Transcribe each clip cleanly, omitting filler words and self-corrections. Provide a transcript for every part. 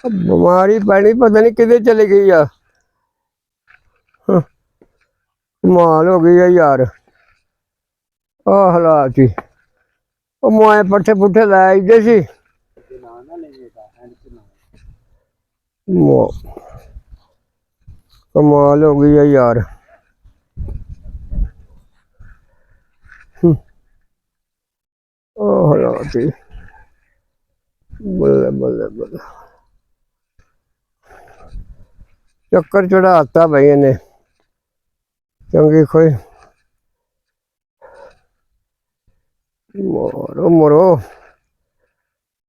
बीमारी पैनी पता नहीं किधर चली गई है। कमाल हो गई है यार आ हालात ही। मोए पट्ठे पुट्ठे लै आइदे सी। कमाल हो गई है यार। हालात ही बल्ले बल्ले बल्ले चक्कर चढ़ाता भाई इन्हें चंगी खोई। मरो मरो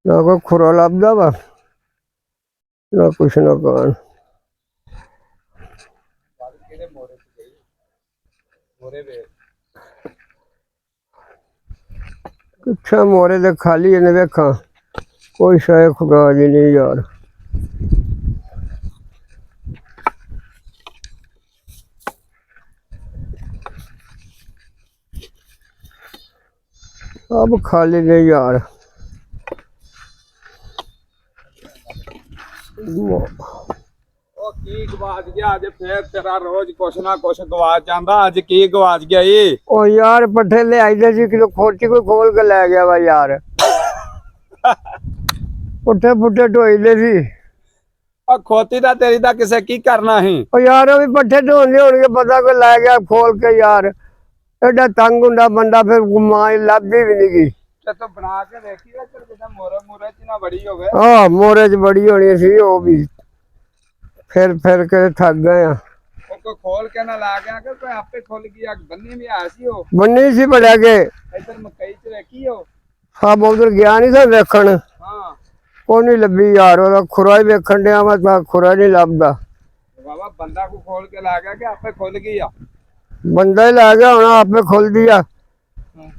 ना कोई खुरा लभदा वा ना कुछ ना कान। पिछा मोरे दे खाली ने वेखा कोई शायद खुदा जी नहीं यार। अब खाली नहीं यार। की गवाच गया अज फिर तेरा रोज कुछ ना कुछ गवाच जांदा अज की गवाच गया ये। ओ यार पट्ठे ले आई दे सी किलो खोटी कोई खोल के ले गया वा यार। पुट्ठे पुट्ठे ढोई दे सी। और खोती दा तेरी दा किसे की करना ही। ओ यार अभी पट्ठे ढोने होंगे पता कोई ले गया खोल के यार। एडा तंग हुंदा बंदा फिर मां लभदी भी नहीं गई। तो बना के देखी ना मोरे मोरे च ना बड़ी होवे। हां मोरे च बड़ी होनी सी ओ भी फिर के थक गए। कोई खोल के ना ला गया कि कोई आपे खोल गया बन्नी में आसी हो। बन्नी सी बड़ा के इधर मकई च देखी हो। हां उधर गया नहीं था देखण। हां को नहीं लभी यार ओदा खुरा ही वेखण दिया मैं खुरा नहीं लभदा। बाबा बंदा को खोल के ला गया कि आपे खोल गया। बंदा ही ला गया होना आपे खोल दिया।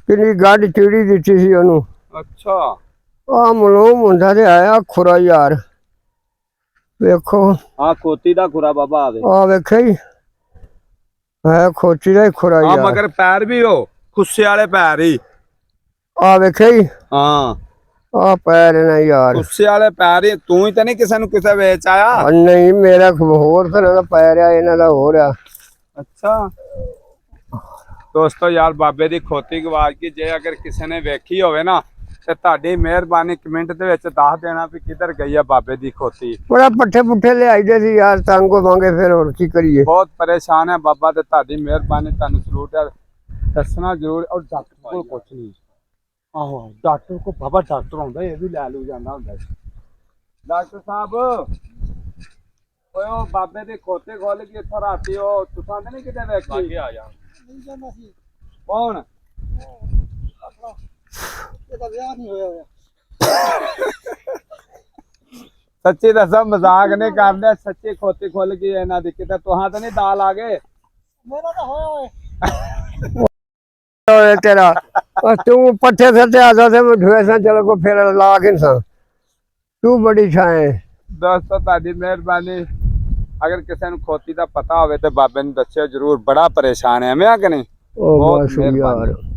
किन्नी गढ़ चिड़ी दिती सी ओनू। अच्छा आ मलूम हुंदा ते आया खुरा यार देखो। हां खोती दा खुरा बाबा आवे आ वेखे ही है खोची दा खुरा हां यार। मगर पैर भी हो खुस्से वाले पैर ही। आ वेखे ही हां आ पैर ना यार। खुस्से वाले पैर ही तू ही तो नहीं किसी नु किसे बेच आया। नहीं मेरा होर तरह दा पैर आ इन्हां दा होर आ। अच्छा दोस्तों यार बाबे दी खोती गवाच गई जे अगर किसी ने वेखी होवे ना ते ताड़ी मेहरबानी कमेंट दे विच दस देना भी किधर गई है बाबे दी खोती। बड़ा पट्ठे पुट्ठे ले आई दे सी यार तंग होवांगे फिर और की करिए। बहुत परेशान है बाबा ते ताड़ी मेहरबानी तानू सलूट है दसना जरूर। और डॉक्टर को कुछ नहीं आहो डॉक्टर को बाबा डॉक्टर आंदा ये भी लै लू जाना हुंदा। डॉक्टर साहब ओए ओ बाबे दे खोते खोल के इत्थों राती ओ तुसां ते नहीं किते वेखी आगे आ जा कौन सच्ची दसा मजाक नहीं करदे सच्ची खोती खोल के इन्हां दी किते तुहां ते नहीं दाल आ गए। मेरा तो होया ओए तेरा तू पट्ठे सटे आजा से ढुएसा चलो को फिर ला के सा तू बड़ी छाए। दोस्तों ताड़ी मेहरबानी अगर किसी ने खोती का पता हो तो बाबे ने दस्यो जरूर बड़ा परेशान है मैं कि नहीं। ओ बहुत बस मेहरबानी। यार।